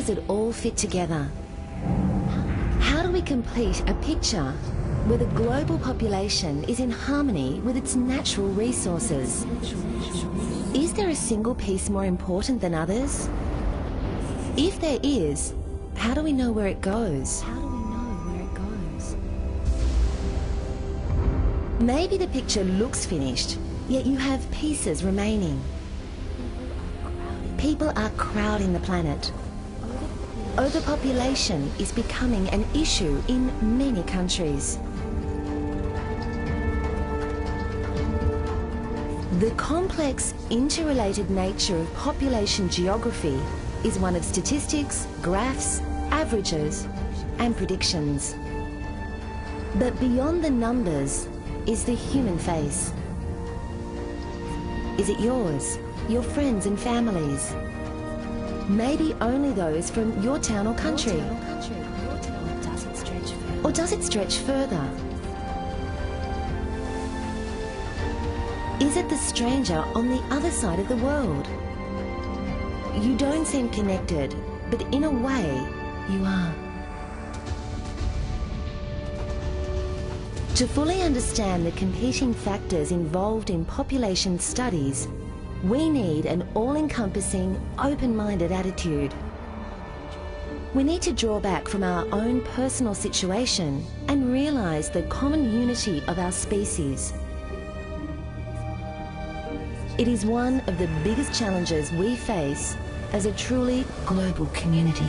does it all fit together? How do we complete a picture where the global population is in harmony with its natural resources? Is there a single piece more important than others? If there is, how do we know where it goes? Maybe the picture looks finished, yet you have pieces remaining. People are crowding the planet. Overpopulation is becoming an issue in many countries. The complex, interrelated nature of population geography is one of statistics, graphs, averages, and predictions. But beyond the numbers is the human face. Is it yours, your friends and families? Maybe only those from your town or country. Or does it stretch further? Is it the stranger on the other side of the world? You don't seem connected, but in a way, you are. To fully understand the competing factors involved in population studies, we need an all-encompassing, open-minded attitude. We need to draw back from our own personal situation and realise the common unity of our species. It is one of the biggest challenges we face as a truly global community.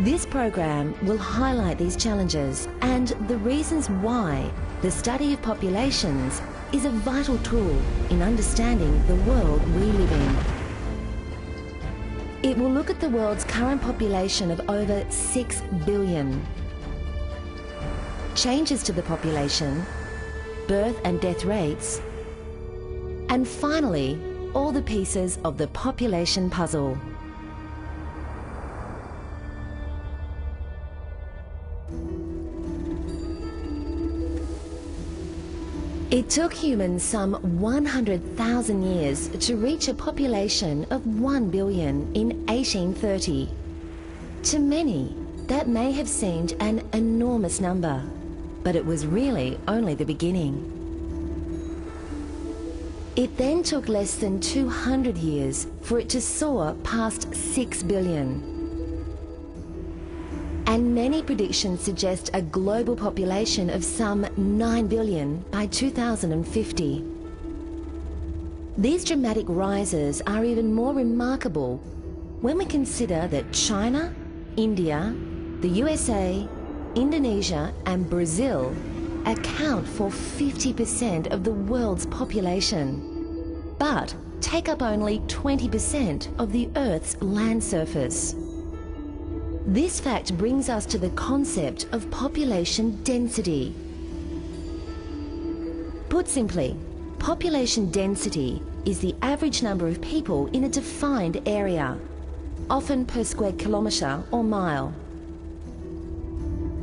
This program will highlight these challenges and the reasons why the study of populations is a vital tool in understanding the world we live in. It will look at the world's current population of over 6 billion. Changes to the population, birth and death rates, and finally, all the pieces of the population puzzle. It took humans some 100,000 years to reach a population of 1 billion in 1830. To many, that may have seemed an enormous number, but it was really only the beginning. It then took less than 200 years for it to soar past 6 billion. And many predictions suggest a global population of some 9 billion by 2050. These dramatic rises are even more remarkable when we consider that China, India, the USA, Indonesia and Brazil account for 50% of the world's population, but take up only 20% of the Earth's land surface. This fact brings us to the concept of population density. Put simply, population density is the average number of people in a defined area, often per square kilometre or mile.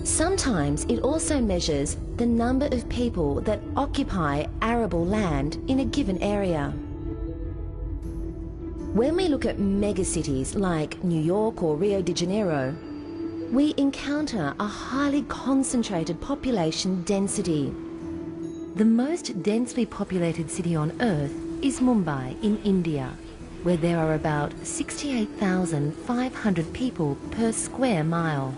Sometimes it also measures the number of people that occupy arable land in a given area. When we look at megacities like New York or Rio de Janeiro, we encounter a highly concentrated population density. The most densely populated city on Earth is Mumbai in India, where there are about 68,500 people per square mile.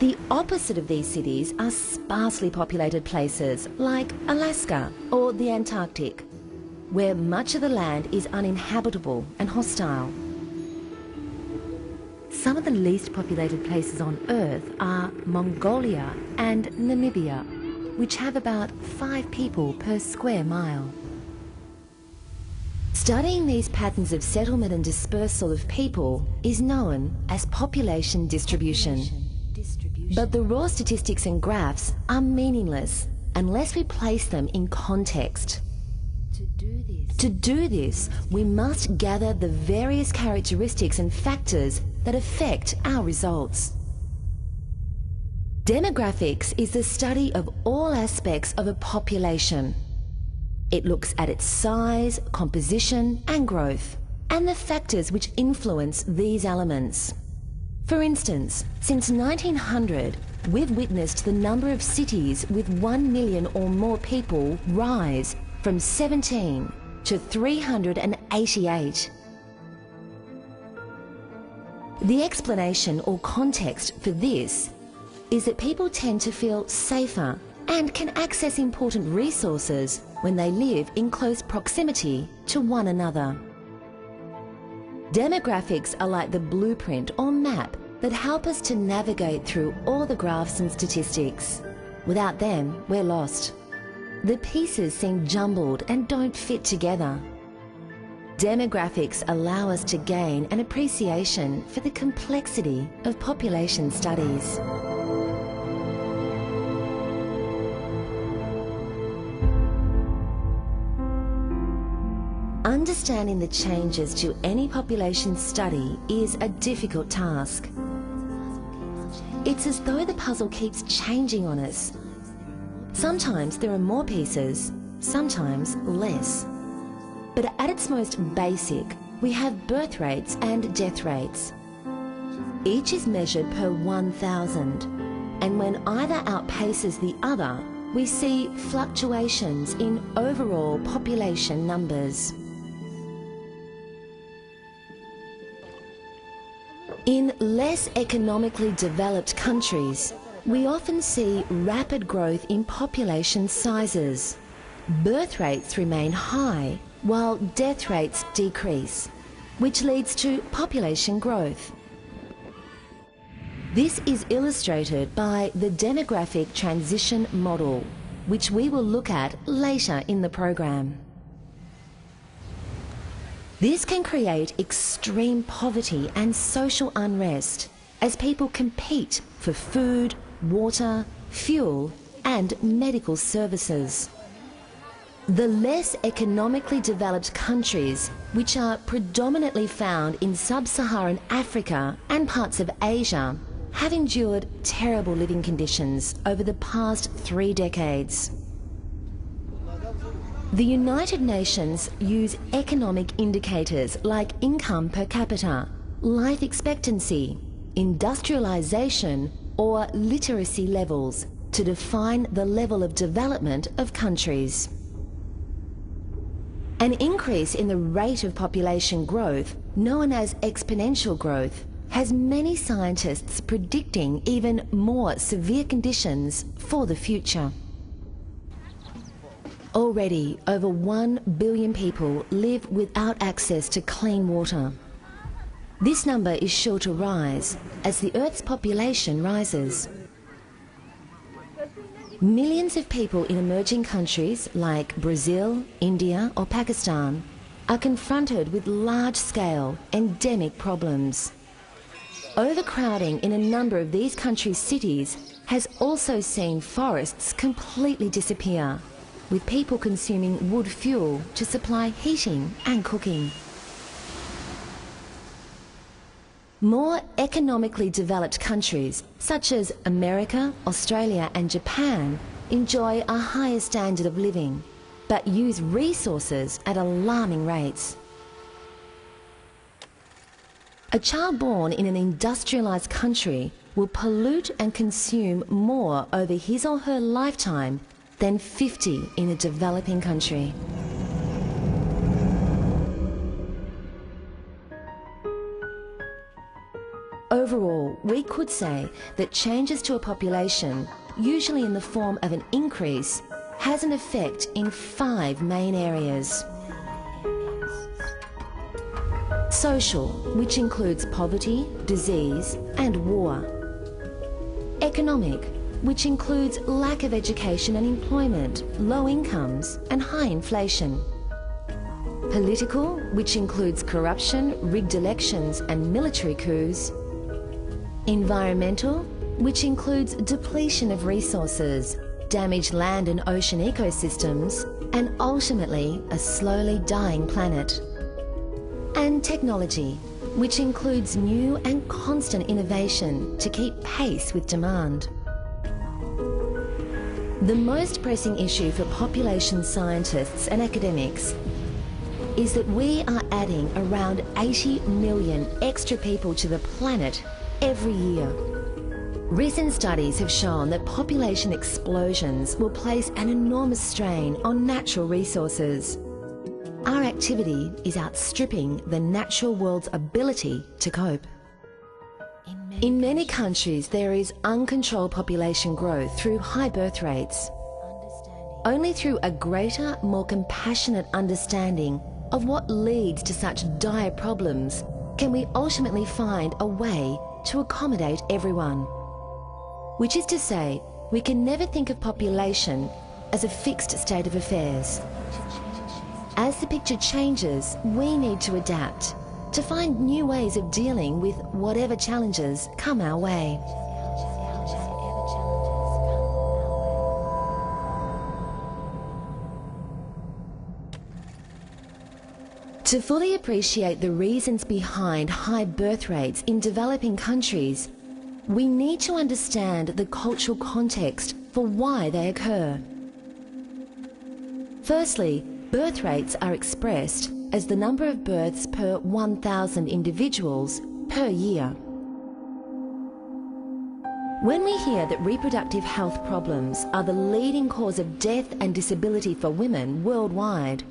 The opposite of these cities are sparsely populated places like Alaska or the Antarctic, where much of the land is uninhabitable and hostile. Some of the least populated places on Earth are Mongolia and Namibia, which have about 5 people per square mile. Studying these patterns of settlement and dispersal of people is known as population distribution. But the raw statistics and graphs are meaningless unless we place them in context. To do this, we must gather the various characteristics and factors that affect our results. Demographics is the study of all aspects of a population. It looks at its size, composition and growth, and the factors which influence these elements. For instance, since 1900, we've witnessed the number of cities with 1 million or more people rise from 17 to 388. The explanation or context for this is that people tend to feel safer and can access important resources when they live in close proximity to one another. Demographics are like the blueprint or map that help us to navigate through all the graphs and statistics. Without them, we're lost. The pieces seem jumbled and don't fit together. Demographics allow us to gain an appreciation for the complexity of population studies. Understanding the changes to any population study is a difficult task. It's as though the puzzle keeps changing on us. Sometimes there are more pieces, sometimes less. But at its most basic, we have birth rates and death rates. Each is measured per 1,000, and when either outpaces the other, we see fluctuations in overall population numbers. In less economically developed countries, we often see rapid growth in population sizes. Birth rates remain high while death rates decrease, which leads to population growth. This is illustrated by the demographic transition model, which we will look at later in the program. This can create extreme poverty and social unrest as people compete for food, water, fuel, and medical services. The less economically developed countries, which are predominantly found in sub-Saharan Africa and parts of Asia, have endured terrible living conditions over the past 3 decades. The United Nations use economic indicators like income per capita, life expectancy, industrialization, or literacy levels to define the level of development of countries. An increase in the rate of population growth, known as exponential growth, has many scientists predicting even more severe conditions for the future. Already, over 1 billion people live without access to clean water. This number is sure to rise as the Earth's population rises. Millions of people in emerging countries like Brazil, India, or Pakistan are confronted with large-scale endemic problems. Overcrowding in a number of these countries' cities has also seen forests completely disappear, with people consuming wood fuel to supply heating and cooking. More economically developed countries, such as America, Australia and Japan, enjoy a higher standard of living, but use resources at alarming rates. A child born in an industrialized country will pollute and consume more over his or her lifetime than 50 in a developing country. Overall, we could say that changes to a population, usually in the form of an increase, has an effect in 5 main areas. Social, which includes poverty, disease, and war. Economic, which includes lack of education and employment, low incomes, and high inflation. Political, which includes corruption, rigged elections, and military coups. Environmental, which includes depletion of resources, damaged land and ocean ecosystems, and ultimately a slowly dying planet. And technology, which includes new and constant innovation to keep pace with demand. The most pressing issue for population scientists and academics is that we are adding around 80 million extra people to the planet every year. Recent studies have shown that population explosions will place an enormous strain on natural resources. Our activity is outstripping the natural world's ability to cope. In many countries, there is uncontrolled population growth through high birth rates. Only through a greater, more compassionate understanding of what leads to such dire problems can we ultimately find a way to accommodate everyone. Which is to say, we can never think of population as a fixed state of affairs. As the picture changes, we need to adapt, to find new ways of dealing with whatever challenges come our way. To fully appreciate the reasons behind high birth rates in developing countries, we need to understand the cultural context for why they occur. Firstly, birth rates are expressed as the number of births per 1,000 individuals per year. When we hear that reproductive health problems are the leading cause of death and disability for women worldwide,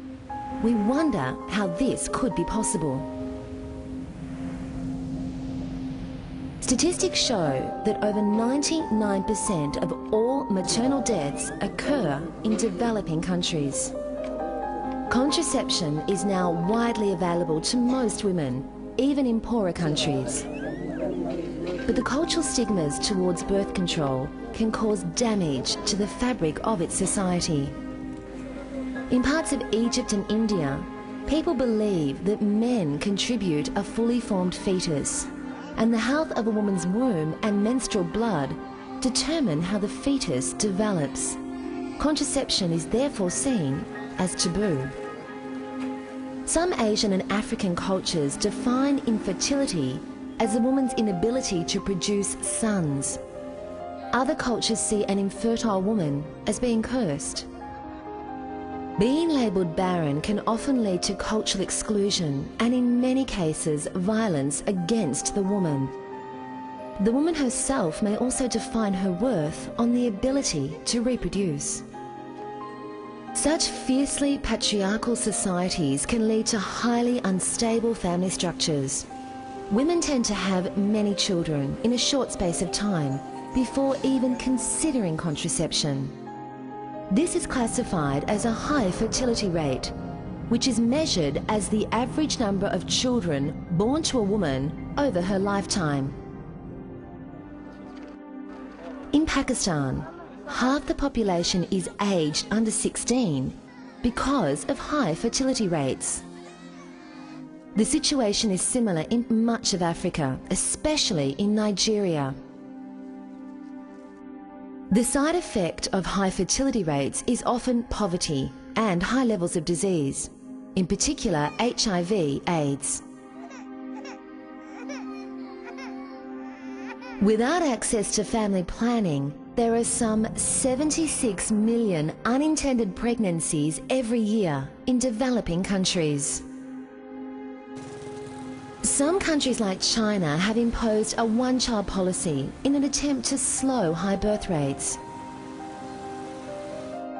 we wonder how this could be possible. Statistics show that over 99% of all maternal deaths occur in developing countries. Contraception is now widely available to most women, even in poorer countries. But the cultural stigmas towards birth control can cause damage to the fabric of its society. In parts of Egypt and India, people believe that men contribute a fully formed fetus, and the health of a woman's womb and menstrual blood determine how the fetus develops. Contraception is therefore seen as taboo. Some Asian and African cultures define infertility as a woman's inability to produce sons. Other cultures see an infertile woman as being cursed. Being labelled barren can often lead to cultural exclusion and in many cases violence against the woman. The woman herself may also define her worth on the ability to reproduce. Such fiercely patriarchal societies can lead to highly unstable family structures. Women tend to have many children in a short space of time before even considering contraception. This is classified as a high fertility rate, which is measured as the average number of children born to a woman over her lifetime. In Pakistan, half the population is aged under 16 because of high fertility rates. The situation is similar in much of Africa, especially in Nigeria. The side effect of high fertility rates is often poverty and high levels of disease, in particular HIV/AIDS. Without access to family planning, there are some 76 million unintended pregnancies every year in developing countries. Some countries like China have imposed a one-child policy in an attempt to slow high birth rates.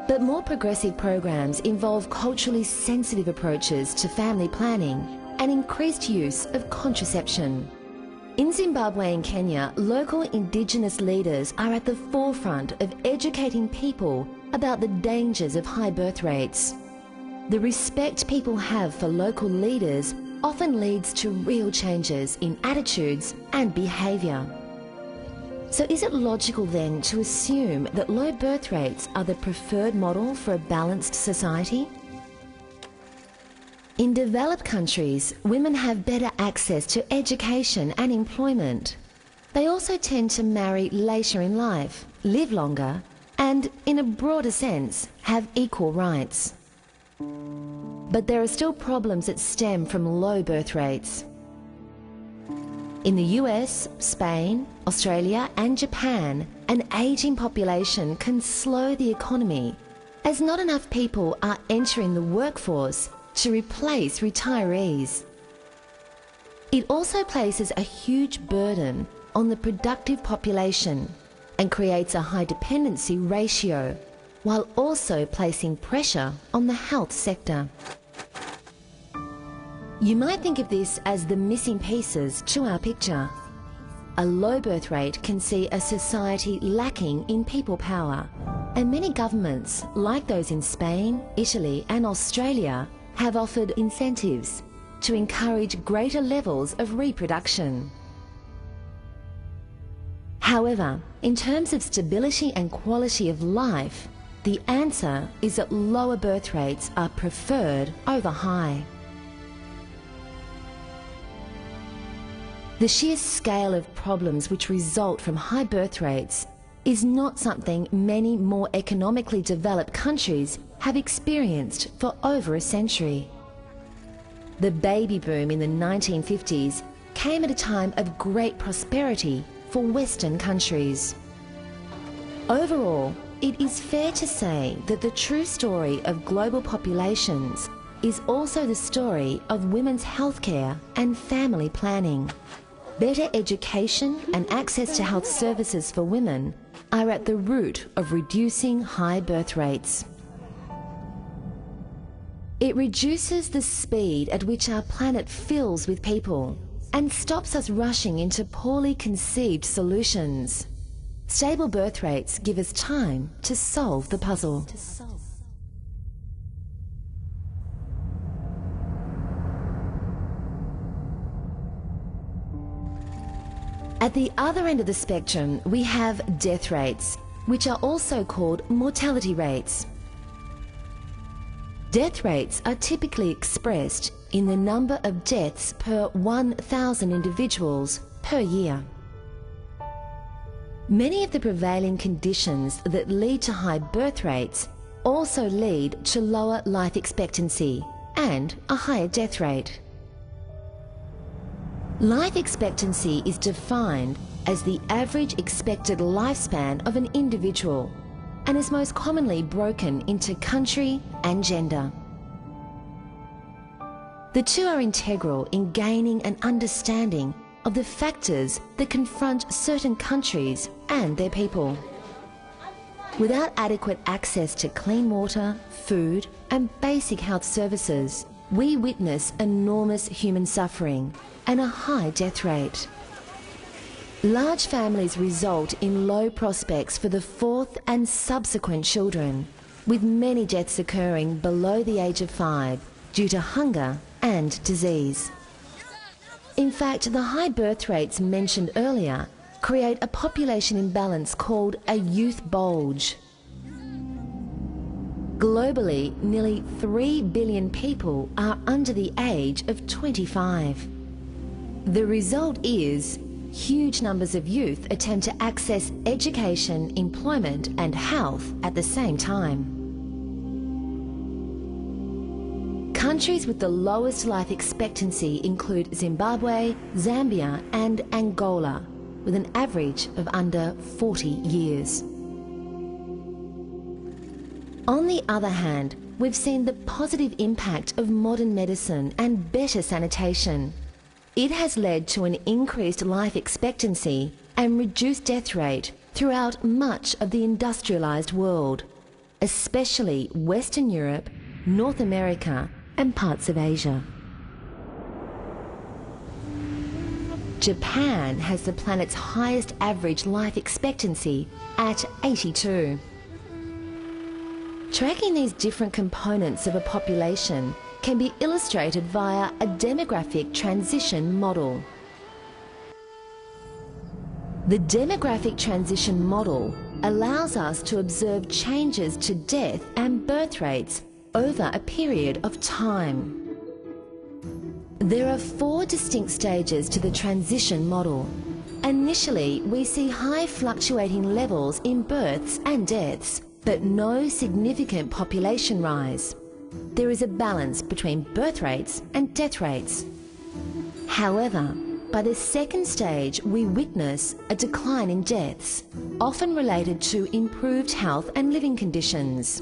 But more progressive programs involve culturally sensitive approaches to family planning and increased use of contraception. In Zimbabwe and Kenya, local indigenous leaders are at the forefront of educating people about the dangers of high birth rates. The respect people have for local leaders often leads to real changes in attitudes and behaviour. So is it logical then to assume that low birth rates are the preferred model for a balanced society? In developed countries, women have better access to education and employment. They also tend to marry later in life, live longer, and, in a broader sense, have equal rights. But there are still problems that stem from low birth rates. In the US, Spain, Australia and Japan, an ageing population can slow the economy, as not enough people are entering the workforce to replace retirees. It also places a huge burden on the productive population and creates a high dependency ratio, while also placing pressure on the health sector. You might think of this as the missing pieces to our picture. A low birth rate can see a society lacking in people power, and many governments, like those in Spain, Italy and Australia, have offered incentives to encourage greater levels of reproduction. However, in terms of stability and quality of life, the answer is that lower birth rates are preferred over high. The sheer scale of problems which result from high birth rates is not something many more economically developed countries have experienced for over a century. The baby boom in the 1950s came at a time of great prosperity for Western countries. Overall, it is fair to say that the true story of global populations is also the story of women's healthcare and family planning. Better education and access to health services for women are at the root of reducing high birth rates. It reduces the speed at which our planet fills with people and stops us rushing into poorly conceived solutions. Stable birth rates give us time to solve the puzzle. At the other end of the spectrum, we have death rates, which are also called mortality rates. Death rates are typically expressed in the number of deaths per 1,000 individuals per year. Many of the prevailing conditions that lead to high birth rates also lead to lower life expectancy and a higher death rate. Life expectancy is defined as the average expected lifespan of an individual and is most commonly broken into country and gender. The two are integral in gaining an understanding of the factors that confront certain countries and their people. Without adequate access to clean water, food and basic health services, we witness enormous human suffering and a high death rate. Large families result in low prospects for the fourth and subsequent children, with many deaths occurring below the age of 5 due to hunger and disease. In fact, the high birth rates mentioned earlier create a population imbalance called a youth bulge. Globally, nearly 3 billion people are under the age of 25. The result is huge numbers of youth attempt to access education, employment and health at the same time. Countries with the lowest life expectancy include Zimbabwe, Zambia and Angola, with an average of under 40 years. On the other hand, we've seen the positive impact of modern medicine and better sanitation. It has led to an increased life expectancy and reduced death rate throughout much of the industrialized world, especially Western Europe, North America, and parts of Asia. Japan has the planet's highest average life expectancy at 82. Tracking these different components of a population can be illustrated via a demographic transition model. The demographic transition model allows us to observe changes to death and birth rates over a period of time. There are 4 distinct stages to the transition model. Initially, we see high fluctuating levels in births and deaths, but no significant population rise. There is a balance between birth rates and death rates. However, By the second stage, we witness a decline in deaths, often related to improved health and living conditions.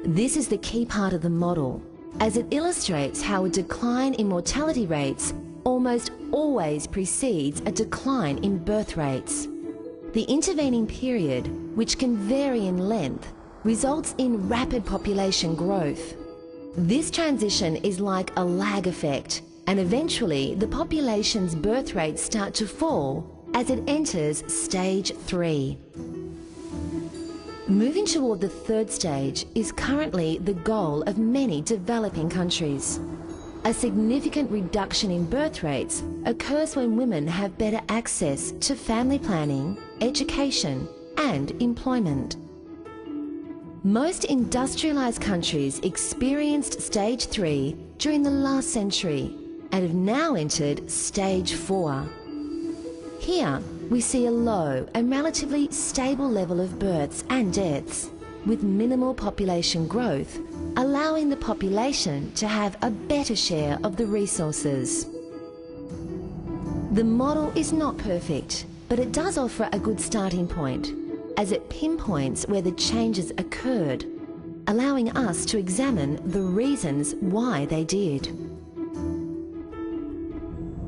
This is the key part of the model, as it illustrates how a decline in mortality rates almost always precedes a decline in birth rates. The intervening period, which can vary in length, results in rapid population growth. This transition is like a lag effect, and eventually the population's birth rates start to fall as it enters stage 3. Moving toward the third stage is currently the goal of many developing countries. A significant reduction in birth rates occurs when women have better access to family planning, education, and employment. Most industrialized countries experienced stage 3 during the last century and have now entered stage 4. Here, we see a low and relatively stable level of births and deaths, with minimal population growth, allowing the population to have a better share of the resources. The model is not perfect, but it does offer a good starting point, as it pinpoints where the changes occurred, allowing us to examine the reasons why they did.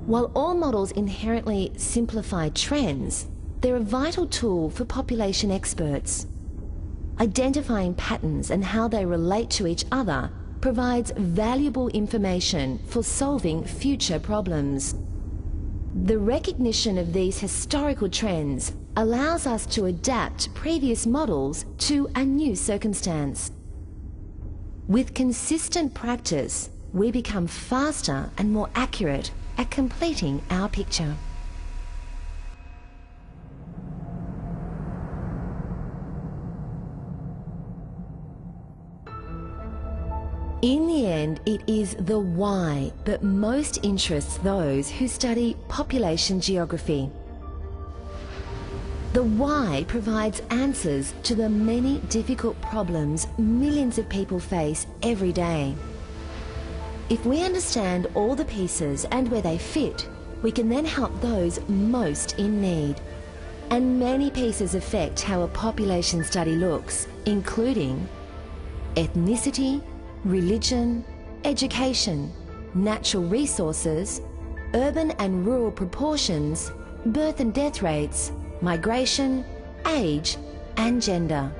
While all models inherently simplify trends, they're a vital tool for population experts. Identifying patterns and how they relate to each other provides valuable information for solving future problems. The recognition of these historical trends allows us to adapt previous models to a new circumstance. With consistent practice, we become faster and more accurate at completing our picture. In the end, it is the why that most interests those who study population geography. The why provides answers to the many difficult problems millions of people face every day. If we understand all the pieces and where they fit, we can then help those most in need. And many pieces affect how a population study looks, including ethnicity, religion, education, natural resources, urban and rural proportions, birth and death rates, migration, age, and gender.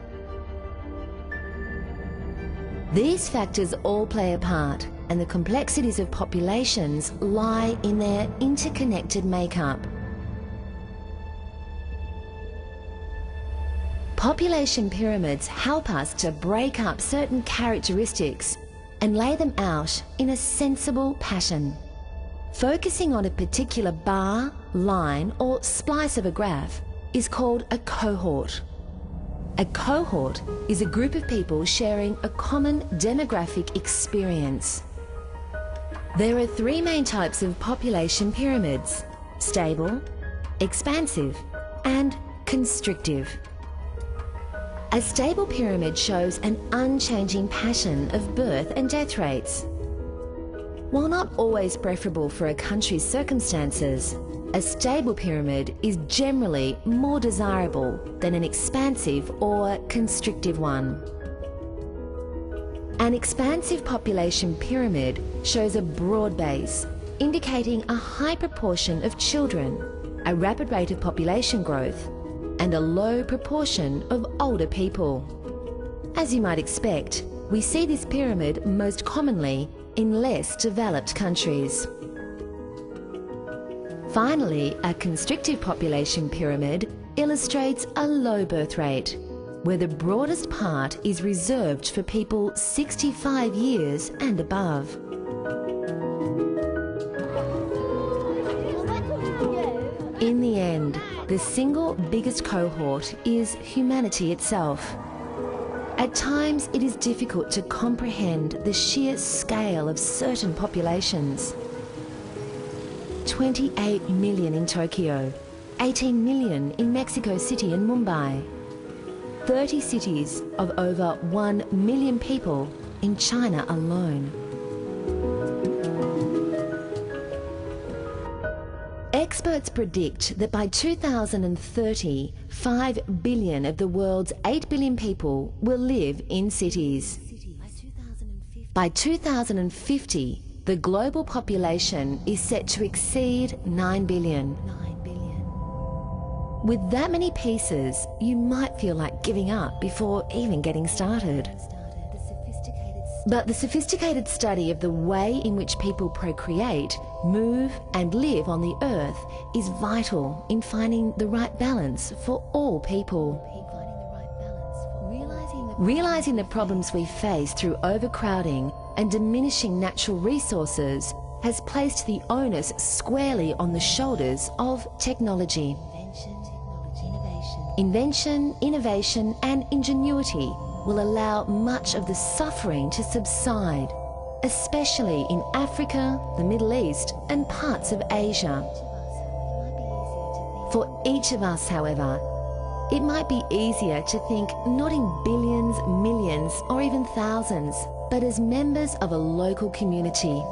These factors all play a part, and the complexities of populations lie in their interconnected makeup. Population pyramids help us to break up certain characteristics and lay them out in a sensible pattern. Focusing on a particular bar, line, or splice of a graph is called a cohort. A cohort is a group of people sharing a common demographic experience. There are three main types of population pyramids: stable, expansive, and constrictive. A stable pyramid shows an unchanging pattern of birth and death rates. While not always preferable for a country's circumstances, a stable pyramid is generally more desirable than an expansive or constrictive one. An expansive population pyramid shows a broad base, indicating a high proportion of children, a rapid rate of population growth, and a low proportion of older people. As you might expect, we see this pyramid most commonly in less developed countries. Finally, a constrictive population pyramid illustrates a low birth rate, where the broadest part is reserved for people 65 years and above. In the end, the single biggest cohort is humanity itself. At times, it is difficult to comprehend the sheer scale of certain populations. 28 million in Tokyo, 18 million in Mexico City and Mumbai, 30 cities of over 1 million people in China alone. Experts predict that by 2030, 5 billion of the world's 8 billion people will live in cities. By 2050, the global population is set to exceed 9 billion. With that many pieces, you might feel like giving up before even getting started. But the sophisticated study of the way in which people procreate, move and live on the Earth is vital in finding the right balance for all people. Realizing the problems we face through overcrowding and diminishing natural resources has placed the onus squarely on the shoulders of technology. Invention, innovation and ingenuity will allow much of the suffering to subside, especially in Africa, the Middle East and parts of Asia. For each of us, however, it might be easier to think not in billions, millions or even thousands, but as members of a local community.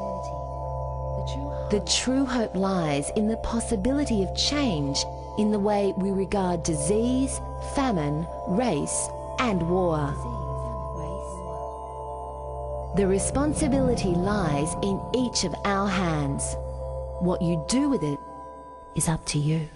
The true hope lies in the possibility of change in the way we regard disease, famine, race and war. The responsibility lies in each of our hands. What you do with it is up to you.